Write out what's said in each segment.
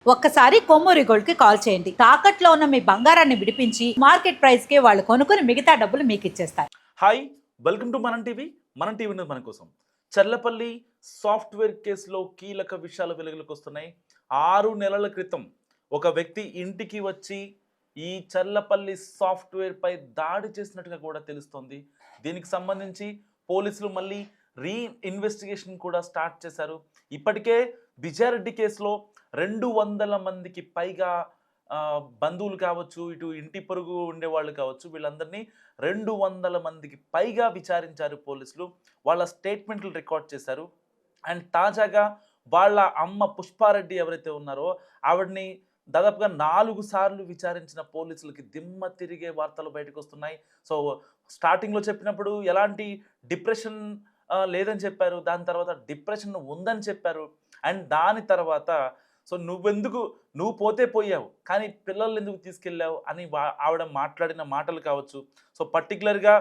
ఒక్కసారి కొమ్మూరి గోల్డ్ కి కాల్ చేయండి. తాకట్లో ఉన్న మీ బంగారాన్ని విడిపించి మార్కెట్ ప్రైస్ కి వాళ్ళు కొనుక్కుని మిగతా డబ్బులు మీకు ఇచ్చేస్తారు. హాయ్, వెల్కమ్ టు మనం టీవీ. మన టీవీ మన కోసం. చర్లపల్లి సాఫ్ట్వేర్ కేసులో కీలక విషయాలు వెలుగులోకి వస్తున్నాయి. 6 నెలల క్రితం ఒక వ్యక్తి ఇంటికి వచ్చి ఈ చర్లపల్లి సాఫ్ట్వేర్ పై దాడి చేసినట్టుగా కూడా తెలుస్తోంది. దీనికి సంబంధించి పోలీసులు మళ్ళీ ఇన్వెస్టిగేషన్ కూడా స్టార్ట్ చేశారు. ఇప్పటికే విజయారెడ్డి కేసులో 200 మందికి పైగా బంధువులు కావచ్చు, ఇటు ఇంటి పొరుగు ఉండేవాళ్ళు కావచ్చు, వీళ్ళందరినీ 200 మందికి పైగా విచారించారు పోలీసులు. వాళ్ళ స్టేట్మెంట్లు రికార్డ్ చేశారు. అండ్ తాజాగా వాళ్ళ అమ్మ పుష్పారెడ్డి ఎవరైతే ఉన్నారో ఆవిడని దాదాపుగా 4 సార్లు విచారించిన పోలీసులకి దిమ్మ తిరిగే వార్తలు బయటకు వస్తున్నాయి. సో స్టార్టింగ్లో చెప్పినప్పుడు ఎలాంటి డిప్రెషన్ లేదని చెప్పారు. దాని తర్వాత డిప్రెషన్ ఉందని చెప్పారు. అండ్ దాని తర్వాత సో నువ్వు పోతే పోయావు, కానీ పిల్లల్ని ఎందుకు తీసుకెళ్ళావు అని ఆవిడ మాట్లాడిన మాటలు కావచ్చు. సో పర్టికులర్గా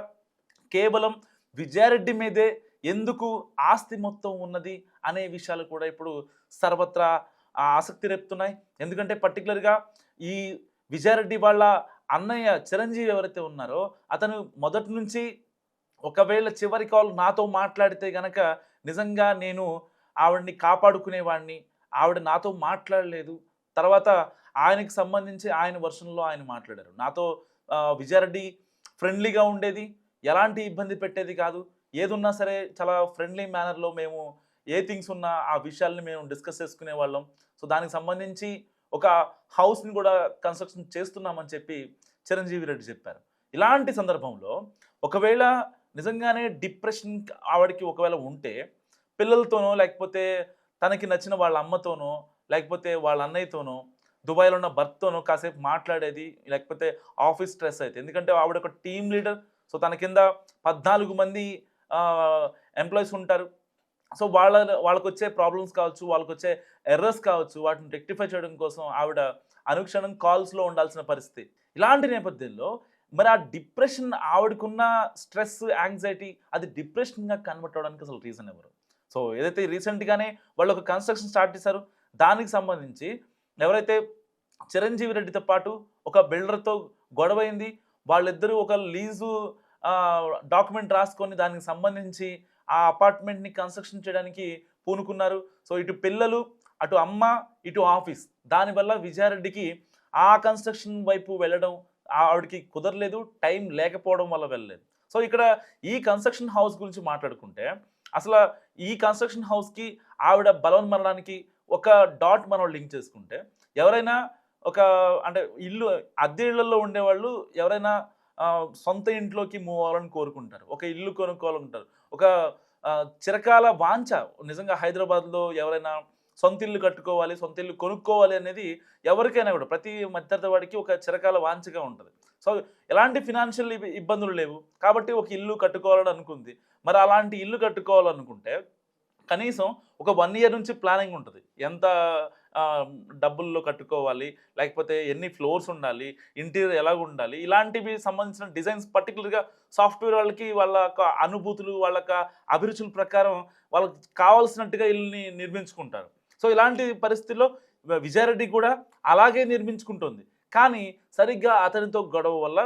కేవలం విజయారెడ్డి మీదే ఎందుకు ఆస్తి మొత్తం ఉన్నది అనే విషయాలు కూడా ఇప్పుడు సర్వత్రా ఆసక్తి రేపుతున్నాయి. ఎందుకంటే పర్టికులర్గా ఈ విజయారెడ్డి వాళ్ళ అన్నయ్య చిరంజీవి ఎవరైతే ఉన్నారో అతను మొదటి నుంచి ఒకవేళ చివరి కాల్ నాతో మాట్లాడితే గనక నిజంగా నేను ఆవిడని కాపాడుకునేవాడిని, ఆవిడ నాతో మాట్లాడలేదు. తర్వాత ఆయనకి సంబంధించి ఆయన వర్షన్లో ఆయన మాట్లాడారు. నాతో విజయారెడ్డి ఫ్రెండ్లీగా ఉండేది, ఎలాంటి ఇబ్బంది పెట్టేది కాదు. ఏదున్నా సరే చాలా ఫ్రెండ్లీ మేనర్లో మేము ఏ థింగ్స్ ఉన్నా ఆ విషయాల్ని మేము డిస్కస్ చేసుకునే వాళ్ళం. సో దానికి సంబంధించి ఒక హౌస్ని కూడా కన్స్ట్రక్షన్ చేస్తున్నామని చెప్పి చిరంజీవి రెడ్డి చెప్పారు. ఇలాంటి సందర్భంలో ఒకవేళ నిజంగానే డిప్రెషన్ ఆవిడకి ఒకవేళ ఉంటే పిల్లలతోనో, లేకపోతే తనకి నచ్చిన వాళ్ళ అమ్మతోనో, లేకపోతే వాళ్ళ అన్నయ్యతోనో, దుబాయ్లో ఉన్న భర్తతోనో కాసేపు మాట్లాడేది, లేకపోతే ఆఫీస్ స్ట్రెస్ అయితే. ఎందుకంటే ఆవిడ ఒక టీమ్ లీడర్. సో తన కింద 14 మంది ఎంప్లాయీస్ ఉంటారు. సో వాళ్ళకు వచ్చే ప్రాబ్లమ్స్ కావచ్చు, వాళ్ళకు వచ్చే ఎర్రర్స్ కావచ్చు, వాటిని రెక్టిఫై చేయడం కోసం ఆవిడ అనుక్షణం కాల్స్లో ఉండాల్సిన పరిస్థితి. ఇలాంటి నేపథ్యంలో మరి ఆ డిప్రెషన్, ఆవిడకున్న స్ట్రెస్, యాంగ్జైటీ అది డిప్రెషన్గా కన్వర్ట్ అవ్వడానికి అసలు రీజన్ ఎవరు? సో ఏదైతే రీసెంట్గానే వాళ్ళు ఒక కన్స్ట్రక్షన్ స్టార్ట్ చేశారు, దానికి సంబంధించి ఎవరైతే చిరంజీవి రెడ్డితో పాటు ఒక బిల్డర్తో గొడవైంది. వాళ్ళిద్దరూ ఒక లీజు డాక్యుమెంట్ రాసుకొని దానికి సంబంధించి ఆ అపార్ట్మెంట్ని కన్స్ట్రక్షన్ చేయడానికి పూనుకున్నారు. సో ఇటు పిల్లలు, అటు అమ్మ, ఇటు ఆఫీస్, దానివల్ల విజయారెడ్డికి ఆ కన్స్ట్రక్షన్ వైపు వెళ్ళడం ఆవిడకి కుదరలేదు, టైం లేకపోవడం వల్ల వెళ్ళలేదు. సో ఇక్కడ ఈ కన్స్ట్రక్షన్ హౌస్ గురించి మాట్లాడుకుంటే అసలు ఈ కన్స్ట్రక్షన్ హౌస్కి ఆవిడ బలవన్మరణానికి ఒక డాట్ మనం లింక్ చేసుకుంటే ఎవరైనా ఒక అంటే అద్దె ఇళ్లలో ఉండేవాళ్ళు ఎవరైనా సొంత ఇంట్లోకి మూవ్ అవ్వాలని కోరుకుంటారు, ఒక ఇల్లు కొనుక్కోవాలనుకుంటారు, ఒక చిరకాల వాంఛ. నిజంగా హైదరాబాద్లో ఎవరైనా సొంత ఇల్లు కట్టుకోవాలి, సొంత ఇల్లు కొనుక్కోవాలి అనేది ఎవరికైనా కూడా ప్రతి మధ్యతరగతి వాడికి ఒక చిరకాల వాంఛగా ఉంటుంది. సో ఎలాంటి ఫినాన్షియల్ ఇబ్బందులు లేవు కాబట్టి ఒక ఇల్లు కట్టుకోవాలని అనుకుంది. మరి అలాంటి ఇల్లు కట్టుకోవాలనుకుంటే కనీసం ఒక 1 ఇయర్ నుంచి ప్లానింగ్ ఉంటుంది. ఎంత డబ్బుల్లో కట్టుకోవాలి, లేకపోతే ఎన్ని ఫ్లోర్స్ ఉండాలి, ఇంటీరియర్ ఎలాగ ఉండాలి, ఇలాంటివి సంబంధించిన డిజైన్స్ పర్టికులర్గా సాఫ్ట్వేర్ వాళ్ళకి వాళ్ళ యొక్క అనుభూతులు, వాళ్ళ యొక్క అభిరుచుల ప్రకారం వాళ్ళకి కావాల్సినట్టుగా ఇల్లుని నిర్మించుకుంటారు. సో ఇలాంటి పరిస్థితుల్లో విజయారెడ్డి కూడా అలాగే నిర్మించుకుంటుంది. కానీ సరిగ్గా అతనితో గొడవ వల్ల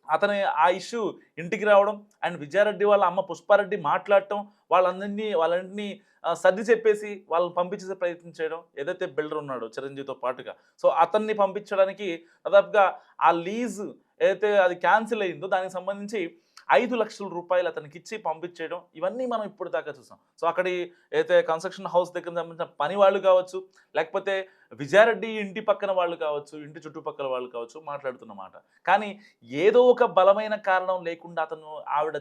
అతని ఆ ఇష్యూ ఇంటికి రావడం, అండ్ విజయారెడ్డి వాళ్ళ అమ్మ పుష్పారెడ్డి మాట్లాడటం, వాళ్ళందరినీ సర్ది చెప్పేసి వాళ్ళని పంపించేసే ప్రయత్నం చేయడం. ఏదైతే బిల్డర్ ఉన్నాడో చిరంజీవితో పాటుగా, సో అతన్ని పంపించడానికి దాదాపుగా ఆ లీజ్ ఏదైతే అది క్యాన్సిల్ అయిందో దానికి సంబంధించి 5 లక్షల రూపాయలు అతనికి ఇచ్చి పంపించేయడం, ఇవన్నీ మనం ఇప్పుడు దాకా చూసాం. సో అక్కడి ఏదైతే కన్స్ట్రక్షన్ హౌస్ దగ్గర సంబంధించిన పని వాళ్ళు కావచ్చు, లేకపోతే విజయారెడ్డి ఇంటి పక్కన వాళ్ళు కావచ్చు, ఇంటి చుట్టుపక్కల వాళ్ళు కావచ్చు మాట్లాడుతున్నమాట. కానీ ఏదో ఒక బలమైన కారణం లేకుండా ఆవిడ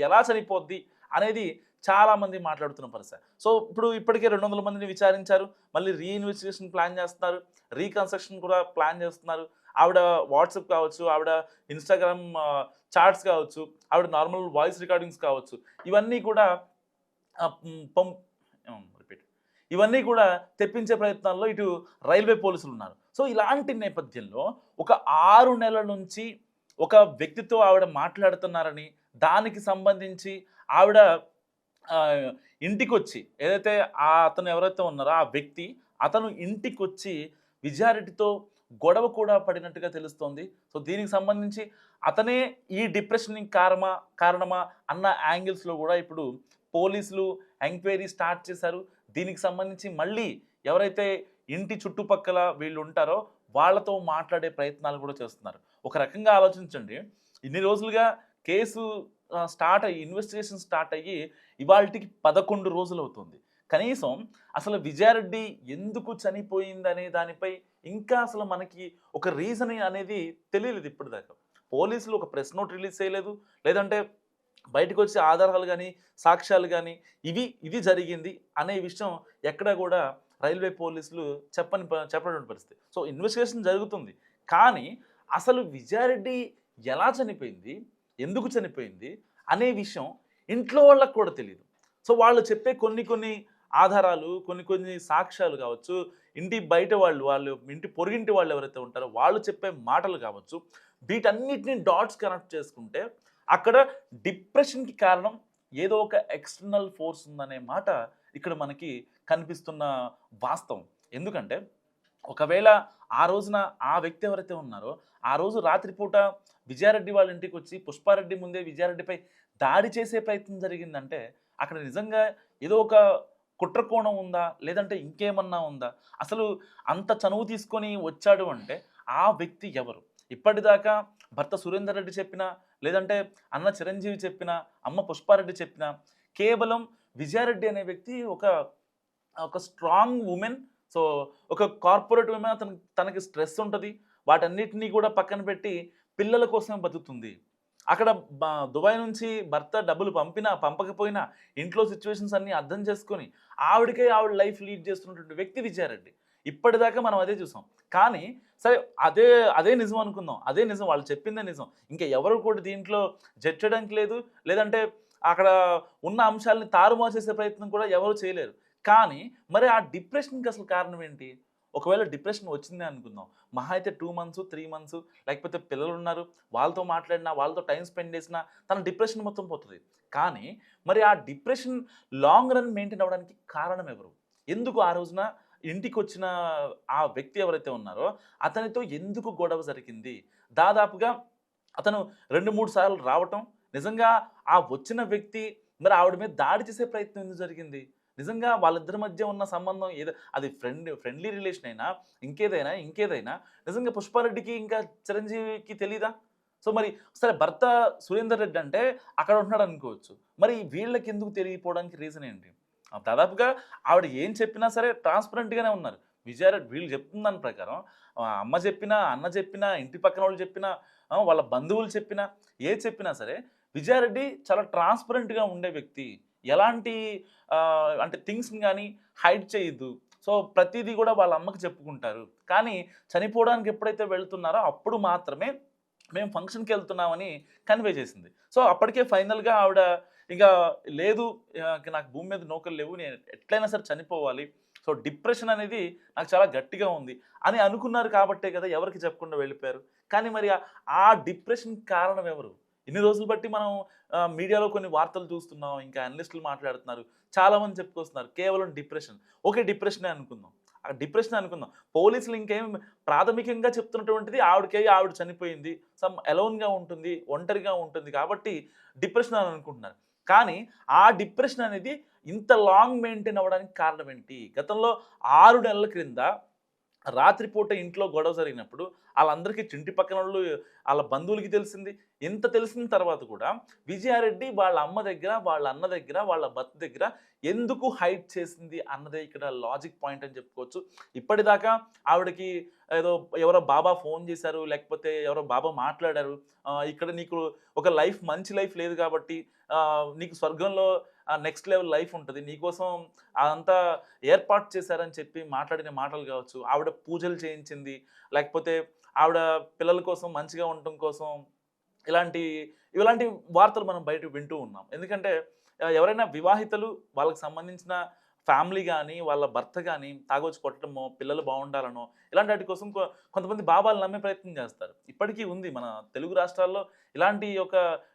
ఎలా చనిపోద్ది అనేది చాలామంది మాట్లాడుతున్న పరిస్థితి. సో ఇప్పటికే 200 మందిని విచారించారు, మళ్ళీ రీఇన్వెస్టిగేషన్ ప్లాన్ చేస్తున్నారు, రీకన్స్ట్రక్షన్ కూడా ప్లాన్ చేస్తున్నారు. ఆవిడ వాట్సాప్ కావచ్చు, ఆవిడ ఇన్స్టాగ్రామ్ చాట్స్ కావచ్చు, ఆవిడ నార్మల్ వాయిస్ రికార్డింగ్స్ కావచ్చు, ఇవన్నీ కూడా రిపీట్ ఇవన్నీ కూడా తెప్పించే ప్రయత్నాల్లో ఇటు రైల్వే పోలీసులు ఉన్నారు. సో ఇలాంటి నేపథ్యంలో ఒక 6 నెలల నుంచి ఒక వ్యక్తితో ఆవిడ మాట్లాడుతున్నారని, దానికి సంబంధించి ఆవిడ ఇంటికొచ్చి ఏదైతే అతను ఎవరైతే ఉన్నారో ఆ వ్యక్తి అతను ఇంటికొచ్చి విజయారెడ్డితో గొడవ కూడా పడినట్టుగా తెలుస్తోంది. సో దీనికి సంబంధించి అతనే ఈ డిప్రెషన్‌కి కారణమా అన్న యాంగిల్స్‌లో కూడా ఇప్పుడు పోలీసులు ఎంక్వైరీ స్టార్ట్ చేశారు. దీనికి సంబంధించి మళ్ళీ ఎవరైతే ఇంటి చుట్టుపక్కల వీళ్ళు ఉంటారో వాళ్ళతో మాట్లాడే ప్రయత్నాలు కూడా చేస్తున్నారు. ఒక రకంగా ఆలోచించండి. ఇన్ని రోజులుగా కేసు ఇన్వెస్టిగేషన్ స్టార్ట్ అయ్యి ఇవాల్టికి 11 రోజులవుతుంది. కనీసం అసలు విజయారెడ్డి ఎందుకు చనిపోయిందనే దానిపై ఇంకా అసలు మనకి ఒక రీజన్ అనేది తెలియలేదు ఇప్పటిదాకా. పోలీసులు ఒక ప్రెస్ నోట్ రిలీజ్ చేయలేదు. లేదంటే బయటకు వచ్చే ఆధారాలు గానీ, సాక్ష్యాలు గానీ ఇది జరిగింది అనే విషయం ఎక్కడా కూడా రైల్వే పోలీసులు చెప్పనటువంటి పరిస్థితి. సో ఇన్వెస్టిగేషన్ జరుగుతుంది. కానీ అసలు విజయారెడ్డి ఎలా చనిపోయింది? ఎందుకు చనిపోయింది? అనే విషయం ఇంట్లో వాళ్ళకి కూడా తెలీదు. సో వాళ్ళు చెప్పే కొన్ని ఆధారాలు, కొన్ని సాక్ష్యాలు కావచ్చు, ఇంటి బయట వాళ్ళు ఇంటి పొరుగింటి వాళ్ళు ఎవరైతే ఉంటారో వాళ్ళు చెప్పే మాటలు కావచ్చు, వీటన్నిటిని డాట్స్ కనెక్ట్ చేసుకుంటే అక్కడ డిప్రెషన్‌కి కారణం ఏదో ఒక ఎక్స్‌టర్నల్ ఫోర్స్ ఉందనే మాట ఇక్కడ మనకి కనిపిస్తున్న వాస్తవం. ఎందుకంటే ఒకవేళ ఆ రోజున ఆ వ్యక్తి ఎవరైతే ఉన్నారో, ఆ రోజు రాత్రిపూట విజయారెడ్డి వాళ్ళ ఇంటికొచ్చి పుష్పారెడ్డి ముందే విజయారెడ్డిపై దాడి చేసే ప్రయత్నం జరిగిందంటే అక్కడ నిజంగా ఏదో ఒక కుట్ర కోణం ఉందా? లేదంటే ఇంకేమన్నా ఉందా? అసలు అంత చనువు తీసుకొని వచ్చాడు అంటే ఆ వ్యక్తి ఎవరు? ఇప్పటిదాకా భర్త సురేందర్ రెడ్డి చెప్పినా, లేదంటే అన్న చిరంజీవి చెప్పినా, అమ్మ పుష్పారెడ్డి చెప్పినా, కేవలం విజయారెడ్డి అనే వ్యక్తి ఒక స్ట్రాంగ్ వుమెన్. సో ఒక కార్పొరేట్ వుమెన్. తనకి స్ట్రెస్ ఉంటది. వాటన్నిటిని కూడా పక్కన పెట్టి పిల్లల కోసం బతుకుతుంది. అక్కడ దుబాయ్ నుంచి భర్త డబ్బులు పంపినా, పంపకపోయినా ఇంట్లో సిచ్యువేషన్స్ అన్నీ అర్థం చేసుకొని ఆవిడ లైఫ్ లీడ్ చేస్తున్నటువంటి వ్యక్తి విజయారెడ్డి. ఇప్పటిదాకా మనం అదే చూసాం. కానీ సరే అదే నిజం అనుకుందాం. అదే నిజం. వాళ్ళు చెప్పిందే నిజం. ఇంకా ఎవరు కూడా దీంట్లో జడ్జ్ చేయడానికి లేదు. లేదంటే అక్కడ ఉన్న అంశాలని తారుమారు చేసే ప్రయత్నం కూడా ఎవరు చేయలేరు. కానీ మరి ఆ డిప్రెషన్‌కి అసలు కారణం ఏంటి? ఒకవేళ డిప్రెషన్ వచ్చిందే అనుకుందాం. మహా అయితే 2 మంత్స్, 3 మంత్స్, లేకపోతే పిల్లలున్నారు. వాళ్ళతో మాట్లాడినా, వాళ్ళతో టైం స్పెండ్ చేసినా తన డిప్రెషన్ మొత్తం పోతది. కానీ మరి ఆ డిప్రెషన్ లాంగ్ రన్ మెయింటైన్ అవ్వడానికి కారణం ఎవరు? ఎందుకు ఆ రోజున ఇంటికొచ్చిన ఆ వ్యక్తి ఎవరైతే ఉన్నారో అతనితో ఎందుకు గొడవ జరిగింది? దాదాపుగా అతను 2, 3 సార్లు రావటం, నిజంగా ఆ వచ్చిన వ్యక్తి మరి ఆవిడ మీద దాడి చేసే ప్రయత్నం ఎందుకు జరిగింది? నిజంగా వాళ్ళిద్దరి మధ్య ఉన్న సంబంధం ఏదో అది ఫ్రెండ్లీ రిలేషన్ అయినా, ఇంకేదైనా నిజంగా పుష్పారెడ్డికి ఇంకా చిరంజీవికి తెలీదా? సో మరి సరే భర్త సురేందర్ రెడ్డి అంటే అక్కడ ఉంటున్నాడు అనుకోవచ్చు. మరి వీళ్ళకెందుకు తెలియకపోవడానికి రీజన్ ఏంటి? దాదాపుగా ఆవిడ ఏం చెప్పినా సరే ట్రాన్స్‌పరెంట్‌గానే ఉన్నారు. విజయారెడ్డి వీళ్ళు చెప్తున్న దాని ప్రకారం అమ్మ చెప్పినా, అన్న చెప్పినా, ఇంటి పక్కనోళ్ళు చెప్పినా, వాళ్ళ బంధువులు చెప్పినా, ఏది చెప్పినా సరే విజయారెడ్డి చాలా ట్రాన్స్‌పరెంట్‌గా ఉండే వ్యక్తి. ఎలాంటి అంటే థింగ్స్‌ని గాని హైడ్ చేయదు. సో ప్రతీదీ కూడా వాళ్ళ అమ్మకి చెప్పుకుంటారు. కానీ చనిపోవడానికి ఎప్పుడైతే వెళ్తున్నారో అప్పుడు మాత్రమే మేము ఫంక్షన్‌కెళ్తున్నామని కన్వే చేసింది. సో అప్పటికే ఫైనల్‌గా ఆవిడ ఇక లేదు, నాకు భూమి మీద నూకలు లేవు. నేను ఎట్లైనా సరే చనిపోవాలి. సో డిప్రెషన్ అనేది నాకు చాలా గట్టిగా ఉంది అని అనుకున్నారు కాబట్టే కదా ఎవరికీ చెప్పకుండా వెళ్ళిపోయారు. కానీ మరి ఆ డిప్రెషన్‌కి కారణం ఎవరు? ఇన్ని రోజులు బట్టి మనం మీడియాలో కొన్ని వార్తలు చూస్తున్నాం. ఇంకా అనలిస్టులు మాట్లాడుతున్నారు. చాలామంది చెప్పుకొస్తున్నారు కేవలం డిప్రెషన్. ఓకే, డిప్రెషనే అనుకుందాం. ఆ డిప్రెషన్ అనుకుందాం. పోలీసులు ఇంకేం ప్రాథమికంగా చెప్తున్నటువంటిది ఆవిడ చనిపోయింది. సమ్ అలోన్‌గా ఉంటుంది, ఒంటరిగా ఉంటుంది కాబట్టి డిప్రెషన్ అని అనుకుంటున్నారు. కానీ ఆ డిప్రెషన్ అనేది ఇంత లాంగ్ మెయింటైన్ అవ్వడానికి కారణం ఏంటి? గతంలో 6 నెలల క్రింద రాత్రిపూట ఇంట్లో గొడవ జరిగినప్పుడు ఆళ్ళందరికీ ఇంటి పక్కనోళ్ళు, ఆళ్ళ బంధువులకి తెలిసింది. ఇంత తెలిసిన తర్వాత కూడా విజయారెడ్డి వాళ్ళ అమ్మ దగ్గర, వాళ్ళ అన్న దగ్గర, వాళ్ళ భర్త దగ్గర ఎందుకు హైడ్ చేసింది అన్నదే ఇక్కడ లాజిక్ పాయింట్ అని చెప్పుకోవచ్చు. ఇప్పటిదాకా ఆవిడకి ఏదో ఎవరో బాబా ఫోన్ చేశారు, లేకపోతే ఎవరో బాబా మాట్లాడారు. ఇక్కడ నీకు ఒక మంచి లైఫ్ లేదు కాబట్టి నీకు స్వర్గంలో నెక్స్ట్ లెవెల్ లైఫ్ ఉంటది. నీకోసం అదంతా ఏర్పాటు చేశారని చెప్పి మాట్లాడిన మాటలు కావచ్చు. ఆవిడ పూజలు చేయించింది. లేకపోతే ఆవిడ పిల్లల కోసం మంచిగా ఉండటం కోసం ఇలాంటి వార్తలు మనం బయట వింటూ ఉన్నాం. ఎందుకంటే ఎవరైనా వివాహితలు వాళ్ళకి సంబంధించిన ఫ్యామిలీ గానీ, వాళ్ళ భర్త గానీ తాగొచ్చి కొట్టడమో, పిల్లలు బాగుండాలనో ఇలాంటి వాటి కోసం కొంతమంది బాబాలు నమ్మే ప్రయత్నం చేస్తారు. ఇప్పటికీ ఉంది మన తెలుగు రాష్ట్రాల్లో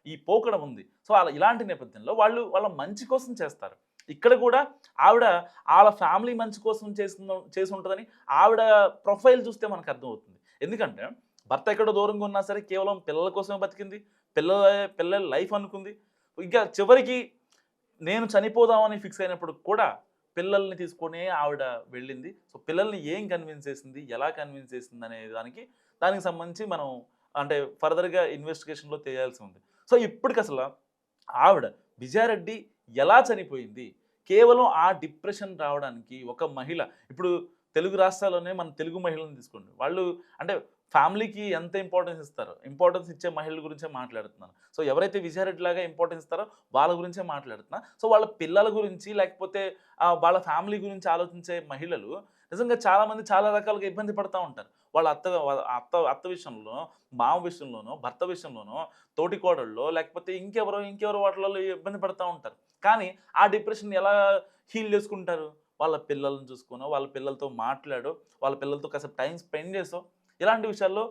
ఈ పోకడ ఉంది. సో ఇలాంటి నేపథ్యంలో వాళ్ళు వాళ్ళ మంచి కోసం చేస్తారు. ఇక్కడ కూడా ఆవిడ వాళ్ళ ఫ్యామిలీ మంచి కోసం చేసి ఉంటుందని ఆవిడ ప్రొఫైల్ చూస్తే మనకు అర్థమవుతుంది. ఎందుకంటే భర్త ఎక్కడో దూరంగా ఉన్నా సరే కేవలం పిల్లల కోసమే బతికింది, పిల్లల లైఫ్ అనుకుంది. ఇంకా చివరికి నేను చనిపోదామని ఫిక్స్ అయినప్పుడు కూడా పిల్లల్ని తీసుకొని ఆవిడ వెళ్ళింది. సో పిల్లల్ని ఏం కన్విన్స్ చేసింది, ఎలా కన్విన్స్ చేసింది అనే దానికి సంబంధించి మనం అంటే ఫర్దర్గా ఇన్వెస్టిగేషన్లో తెలియాల్సి ఉంది. సో ఇప్పటికి అసలు ఆవిడ విజయారెడ్డి ఎలా చనిపోయింది, కేవలం ఆ డిప్రెషన్ రావడానికి ఒక మహిళ, ఇప్పుడు తెలుగు రాష్ట్రాల్లోనే మన తెలుగు మహిళలను తీసుకోండి, వాళ్ళు అంటే ఫ్యామిలీకి ఎంత ఇంపార్టెన్స్ ఇచ్చే మహిళల గురించే మాట్లాడుతున్నాను. సో ఎవరైతే విజయారెడ్డి లాగా ఇంపార్టెన్స్ ఇస్తారో వాళ్ళ గురించే మాట్లాడుతున్నా. సో వాళ్ళ పిల్లల గురించి లేకపోతే వాళ్ళ ఫ్యామిలీ గురించి ఆలోచించే మహిళలు నిజంగా చాలామంది చాలా రకాలుగా ఇబ్బంది పడుతూ ఉంటారు. వాళ్ళ అత్త విషయంలో, మామ విషయంలోనో, భర్త విషయంలోనో, తోటి కోడళ్ళలో లేకపోతే ఇంకెవరో వాటిలలో ఇబ్బంది పడుతూ ఉంటారు. కానీ ఆ డిప్రెషన్ ఎలా హీల్ చేసుకుంటారు? వాళ్ళ పిల్లల్ని చూసుకోనో, వాళ్ళ పిల్లలతో మాట్లాడో, వాళ్ళ పిల్లలతో కాసేపు టైం స్పెండ్ చేసో, ఇలాంటి విషయాల్లో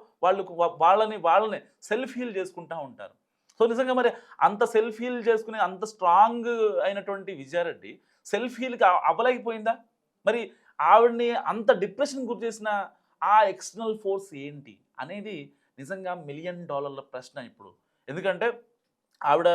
వాళ్ళని సెల్ఫ్ హీల్ చేసుకుంటూ ఉంటారు. సో నిజంగా మరి అంత సెల్ఫ్ హీల్ చేసుకుని అంత స్ట్రాంగ్ అయినటువంటి విజయారెడ్డి సెల్ఫ్ హీల్కి అవ్వలేకపోయిందా? మరి ఆవిడని అంత డిప్రెషన్ గురి చేసిన ఆ ఎక్స్టర్నల్ ఫోర్స్ ఏంటి అనేది నిజంగా $1 మిలియన్ ప్రశ్న ఇప్పుడు. ఎందుకంటే ఆవిడ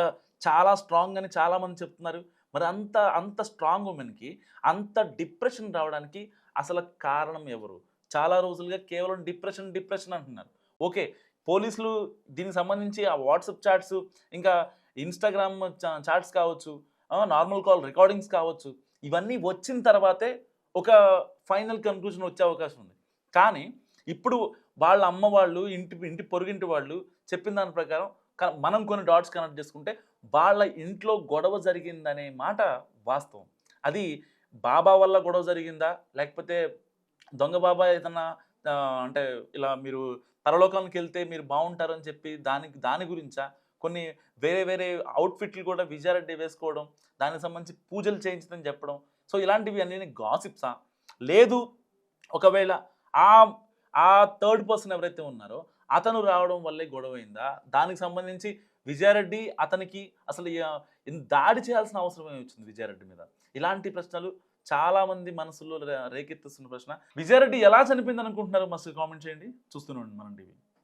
చాలా స్ట్రాంగ్ అని చాలామంది చెప్తున్నారు. మరి అంత స్ట్రాంగ్ ఉమెన్కి అంత డిప్రెషన్ రావడానికి అసలు కారణం ఎవరు? చాలా రోజులుగా కేవలం డిప్రెషన్ అంటున్నారు. ఓకే, పోలీసులు దీనికి సంబంధించి ఆ వాట్సాప్ చాట్స్, ఇంకా ఇన్స్టాగ్రామ్ చాట్స్ కావచ్చు, నార్మల్ కాల్ రికార్డింగ్స్ కావచ్చు, ఇవన్నీ వచ్చిన తర్వాతే ఒక ఫైనల్ కన్క్లూజన్ వచ్చే అవకాశం ఉంది. కానీ ఇప్పుడు వాళ్ళ అమ్మ వాళ్ళు, ఇంటి పొరుగింటి వాళ్ళు చెప్పిన దాని ప్రకారం మనం కొన్ని డాట్స్ కనెక్ట్ చేసుకుంటే వాళ్ళ ఇంట్లో గొడవ జరిగిందనే మాట వాస్తవం. అది బాబా వల్ల గొడవ జరిగిందా, లేకపోతే దొంగ బాబా ఏదన్నా అంటే ఇలా మీరు పరలోకానికి వెళ్తే మీరు బాగుంటారని చెప్పి దాని గురించా, కొన్ని వేరే అవుట్ఫిట్లు కూడా విజయారెడ్డి వేసుకోవడం, దానికి సంబంధించి పూజలు చేయించదని చెప్పడం, సో ఇలాంటివి అన్నీ గాసిప్సా? లేదు ఒకవేళ ఆ థర్డ్ పర్సన్ ఎవరైతే ఉన్నారో అతను రావడం వల్లే గొడవైందా, దానికి సంబంధించి విజయారెడ్డి అతనికి అసలు దాడి చేయాల్సిన అవసరం ఏమి వచ్చింది విజయారెడ్డి మీద? ఇలాంటి ప్రశ్నలు చాలామంది మనసులో రేకెత్తిస్తున్న ప్రశ్న. విజయారెడ్డి ఎలా చనిపోయింది అనుకుంటున్నారు? మస్తు కామెంట్ చేయండి. చూస్తూనే ఉండండి మనం టీవీ.